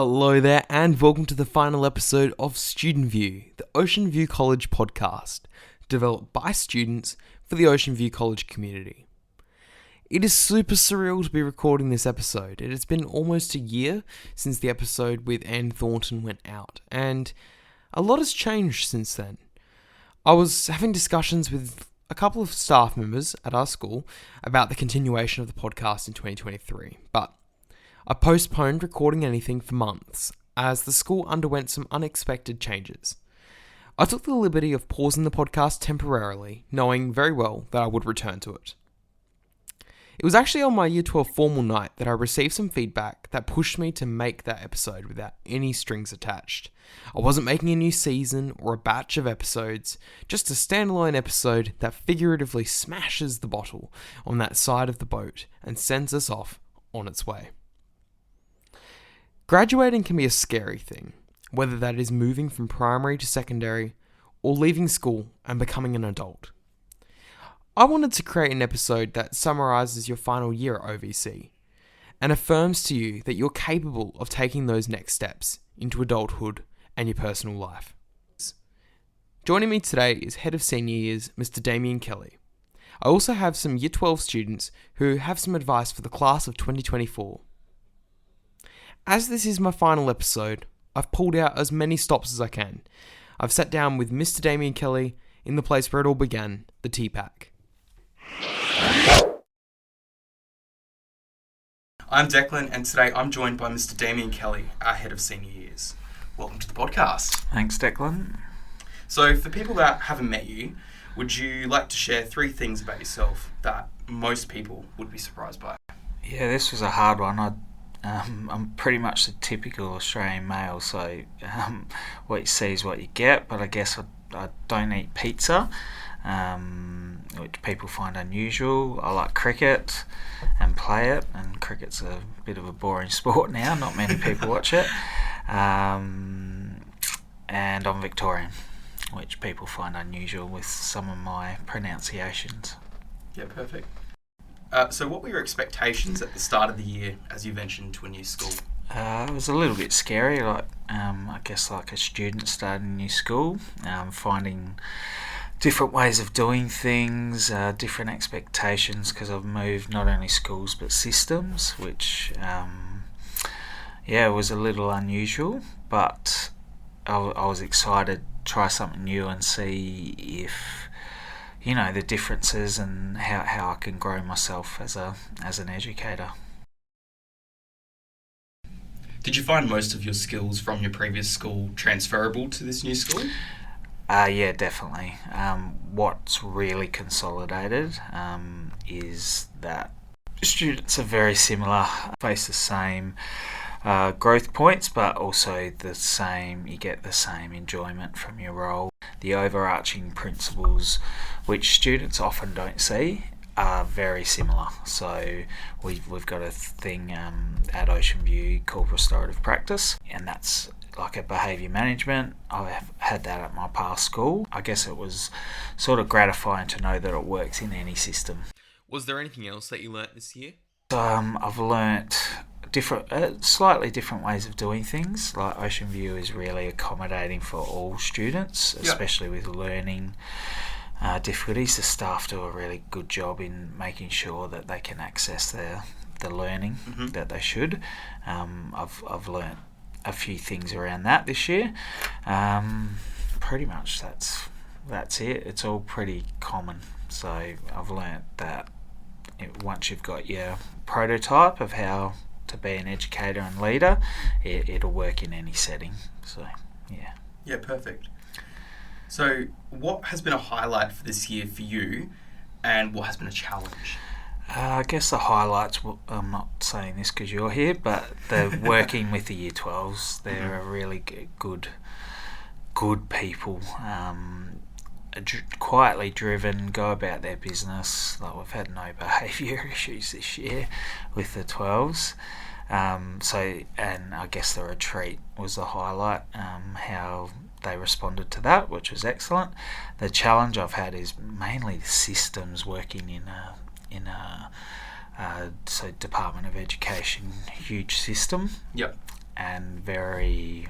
Hello there, and welcome to the final episode of Student View, the Ocean View College podcast, developed by students for the Ocean View College community. It is super surreal to be recording this episode. It has been almost a year since the episode with Anne Thornton went out, and a lot has changed since then. I was having discussions with a couple of staff members at our school about the continuation of the podcast in 2023, but I postponed recording anything for months as the school underwent some unexpected changes. I took the liberty of pausing the podcast temporarily, knowing very well that I would return to it. It was actually on my Year 12 formal night that I received some feedback that pushed me to make that episode without any strings attached. I wasn't making a new season or a batch of episodes, just a standalone episode that figuratively smashes the bottle on that side of the boat and sends us off on its way. Graduating can be a scary thing, whether that is moving from primary to secondary or leaving school and becoming an adult. I wanted to create an episode that summarises your final year at OVC and affirms to you that you're capable of taking those next steps into adulthood and your personal life. Joining me today is Head of Senior Years, Mr. Damien Kelly. I also have some Year 12 students who have some advice for the class of 2024. As this is my final episode, I've pulled out as many stops as I can. I've sat down with Mr. Damien Kelly in the place where it all began, the tea pack. I'm Declan, and today I'm joined by Mr. Damien Kelly, our Head of Senior Years. Welcome to the podcast. Thanks, Declan. So, for people that haven't met you, would you like to share 3 things about yourself that most people would be surprised by? Yeah, this was a hard one. I'm pretty much the typical Australian male, so what you see is what you get, but I guess I don't eat pizza, which people find unusual. I like cricket and play it, and cricket's a bit of a boring sport now, not many people watch it, and I'm Victorian, which people find unusual with some of my pronunciations. Yeah, perfect. So what were your expectations at the start of the year as you ventured into a new school? It was a little bit scary, I guess like a student starting a new school, finding different ways of doing things, different expectations, because I've moved not only schools but systems, which was a little unusual, but I was excited to try something new and see if the differences and how I can grow myself as an educator. Did you find most of your skills from your previous school transferable to this new school? Yeah, definitely. What's really consolidated is that students are very similar, face the same growth points, but also you get the same enjoyment from your role. The overarching principles, which students often don't see, are very similar. So we've got a thing at Ocean View called restorative practice, and that's like a behaviour management. I've had that at my past school. I guess it was sort of gratifying to know that it works in any system. Was there anything else that you learnt this year? I've learnt slightly different ways of doing things. Like Ocean View is really accommodating for all students, especially with learning difficulties. The staff do a really good job in making sure that they can access the learning that they should. I've learnt a few things around that this year. Pretty much that's it. It's all pretty common. So I've learnt that once you've got your prototype of how to be an educator and leader, it'll work in any setting. So, yeah. Yeah, perfect. So, what has been a highlight for this year for you, and what has been a challenge? I guess the highlights, I'm not saying this because you're here, but the working with the Year 12s, they're a really good people, quietly driven, go about their business. Like, we've had no behaviour issues this year with the 12s. And I guess the retreat was the highlight, how they responded to that, which was excellent. The challenge I've had is mainly the systems working in a Department of Education huge system. Yep. and very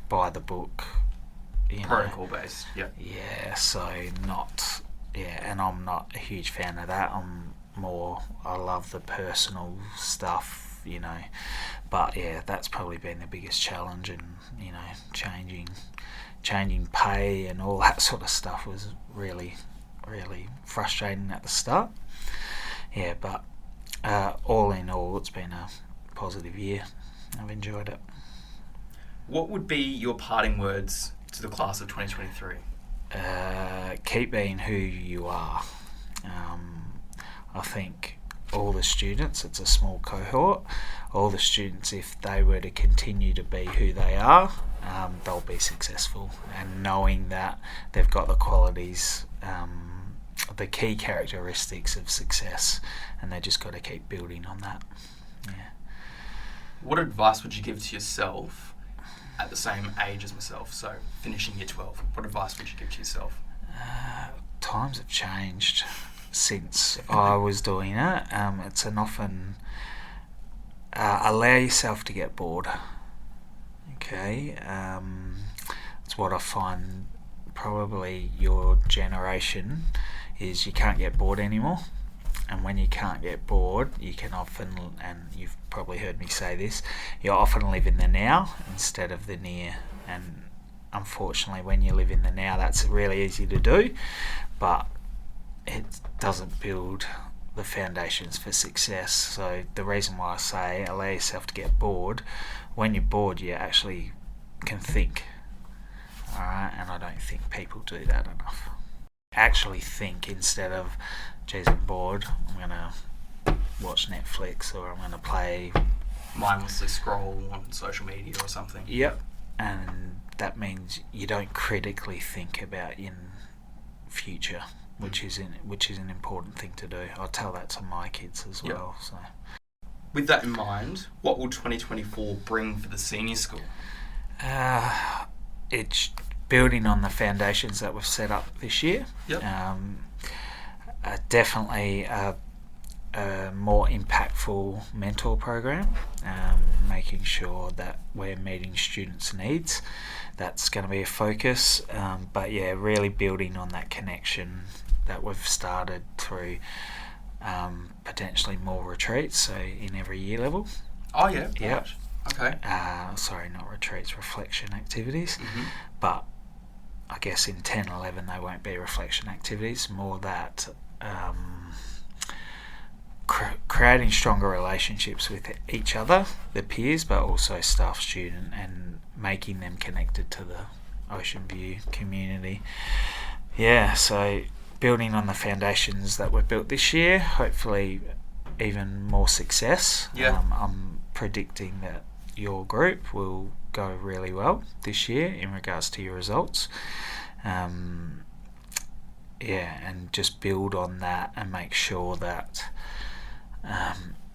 by the book. Protocol based, yeah. Yeah, so not... Yeah, and I'm not a huge fan of that. I love the personal stuff, But yeah, that's probably been the biggest challenge, and, changing pay and all that sort of stuff was really, really frustrating at the start. Yeah, but all in all, it's been a positive year. I've enjoyed it. What would be your parting words to the class of 2023? Keep being who you are. I think all the students, it's a small cohort, all the students, if they were to continue to be who they are, they'll be successful. And knowing that they've got the qualities, the key characteristics of success, and they just got to keep building on that. Yeah. What advice would you give to yourself at the same age as myself, so finishing year 12? What advice would you give to yourself? Times have changed since I was doing it. It's an often allow yourself to get bored. Okay, it's what I find probably your generation is you can't get bored anymore. And when you can't get bored, you can often, and you've probably heard me say this, you often live in the now instead of the near. And unfortunately, when you live in the now, that's really easy to do, but it doesn't build the foundations for success. So the reason why I say allow yourself to get bored, when you're bored, you actually can think. Alright, and I don't think people do that enough. Actually think instead of, geez, I'm bored, I'm going to watch Netflix, or I'm going to play... mindlessly scroll on social media or something. Yep. And that means you don't critically think about your future, which is an important thing to do. I tell that to my kids as well. So, with that in mind, what will 2024 bring for the senior school? It's building on the foundations that we've set up this year. Yep. Definitely a more impactful mentor program, making sure that we're meeting students' needs. That's going to be a focus, but yeah, really building on that connection that we've started through potentially more retreats, so in every year level. Oh yeah? Yep. Okay. Sorry, not retreats, reflection activities. Mm-hmm. But I guess in 10, 11 they won't be reflection activities, more that creating stronger relationships with each other, the peers, but also staff, student, and making them connected to the Ocean View community. Yeah, so building on the foundations that were built this year, hopefully even more success. Yeah. I'm predicting that your group will go really well this year in regards to your results. And just build on that and make sure that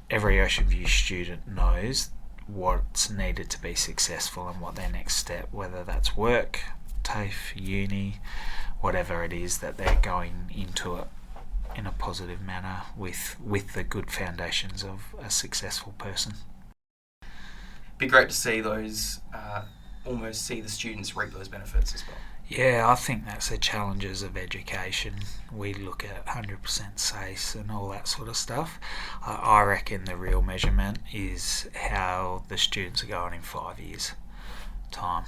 every Ocean View student knows what's needed to be successful and what their next step, whether that's work, TAFE, uni, whatever it is, that they're going into it in a positive manner with the good foundations of a successful person. Be great to see those, almost see the students reap those benefits as well. Yeah, I think that's the challenges of education. We look at 100% SACE and all that sort of stuff. I reckon the real measurement is how the students are going in 5 years' time.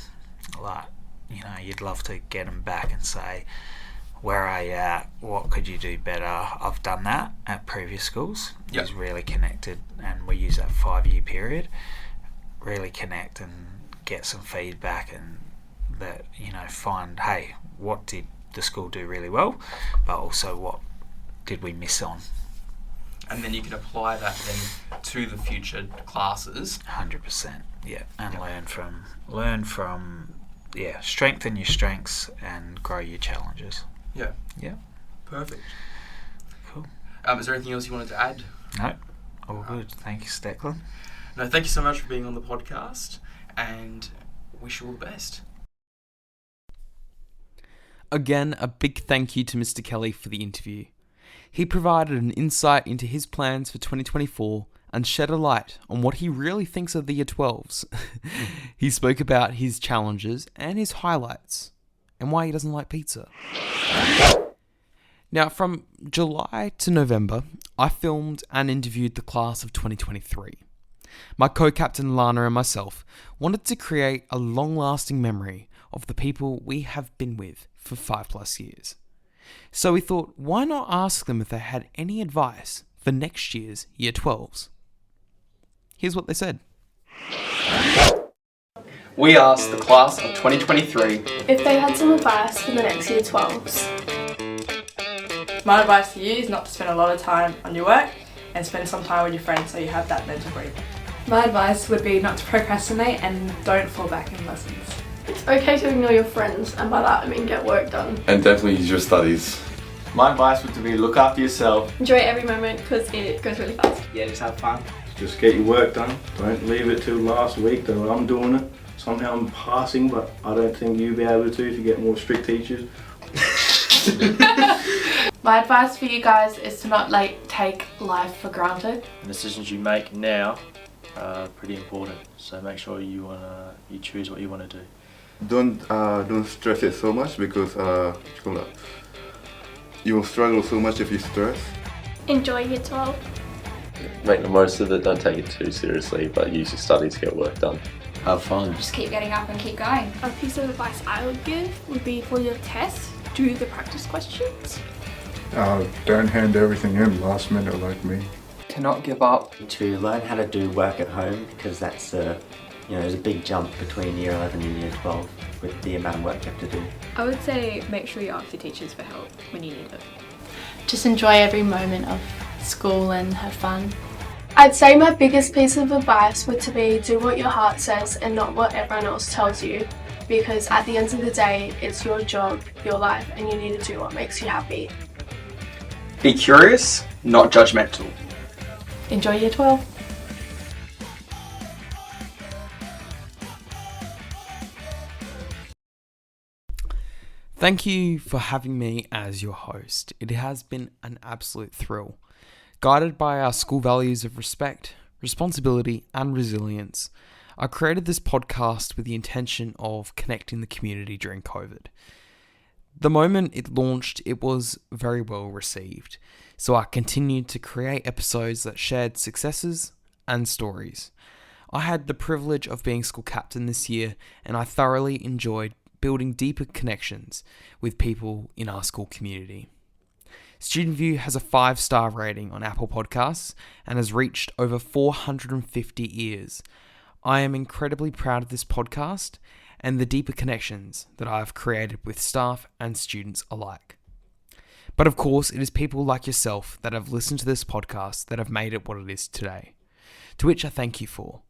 Like, you'd love to get them back and say, where are you at? What could you do better? I've done that at previous schools. Yep. It's really connected, and we use that 5-year period. Really connect and get some feedback, and that find, hey, what did the school do really well, but also what did we miss on? And then you can apply that then to the future classes. 100%, yeah, and learn from strengthen your strengths and grow your challenges. Yeah. Perfect. Cool. Is there anything else you wanted to add? No, all good. Thank you, Declan. No, thank you so much for being on the podcast, and wish you all the best. Again, a big thank you to Mr. Kelly for the interview. He provided an insight into his plans for 2024 and shed a light on what he really thinks of the Year 12s. He spoke about his challenges and his highlights, and why he doesn't like pizza. Now, from July to November, I filmed and interviewed the class of 2023. My co-captain Lana and myself wanted to create a long-lasting memory of the people we have been with for 5+ years. So we thought, why not ask them if they had any advice for next year's Year 12s? Here's what they said. We asked the class of 2023 if they had some advice for the next Year 12s. My advice to you is not to spend a lot of time on your work and spend some time with your friends so you have that mental break. My advice would be not to procrastinate and don't fall back in lessons. It's okay to ignore your friends, and by that I mean get work done. And definitely use your studies. My advice would be look after yourself. Enjoy every moment because it goes really fast. Yeah, just have fun. Just get your work done. Don't leave it till last week that I'm doing it. Somehow I'm passing, but I don't think you'll be able to if you get more strict teachers. My advice for you guys is to not take life for granted. The decisions you make now are pretty important, so make sure you choose what you want to do. Don't stress it so much because you will struggle so much if you stress. Enjoy Year 12. Make the most of it, don't take it too seriously, but use your studies to get work done. Have fun. Just keep getting up and keep going. A piece of advice I would give would be for your test, do the practice questions. Don't hand everything in last minute like me. To not give up. To learn how to do work at home, because that's there's a big jump between Year 11 and Year 12 with the amount of work you have to do. I would say make sure you ask your teachers for help when you need it. Just enjoy every moment of school and have fun. I'd say my biggest piece of advice would to be do what your heart says and not what everyone else tells you, because at the end of the day it's your job, your life, and you need to do what makes you happy. Be curious, not judgmental. Enjoy Year 12. Thank you for having me as your host. It has been an absolute thrill. Guided by our school values of respect, responsibility, and resilience, I created this podcast with the intention of connecting the community during COVID. The moment it launched, it was very well received, so I continued to create episodes that shared successes and stories. I had the privilege of being school captain this year, and I thoroughly enjoyed building deeper connections with people in our school community. Student View has a 5-star rating on Apple Podcasts and has reached over 450 ears. I am incredibly proud of this podcast and the deeper connections that I have created with staff and students alike. But of course, it is people like yourself that have listened to this podcast that have made it what it is today, to which I thank you for.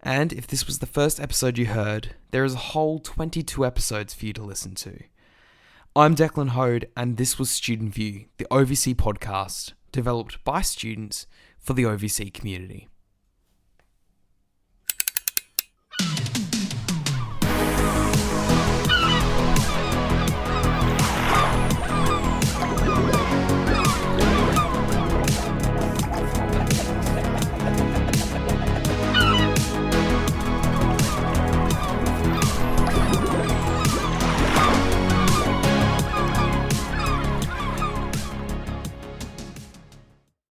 And if this was the first episode you heard, there is a whole 22 episodes for you to listen to. I'm Declan Hoad, and this was Student View, the OVC podcast developed by students for the OVC community.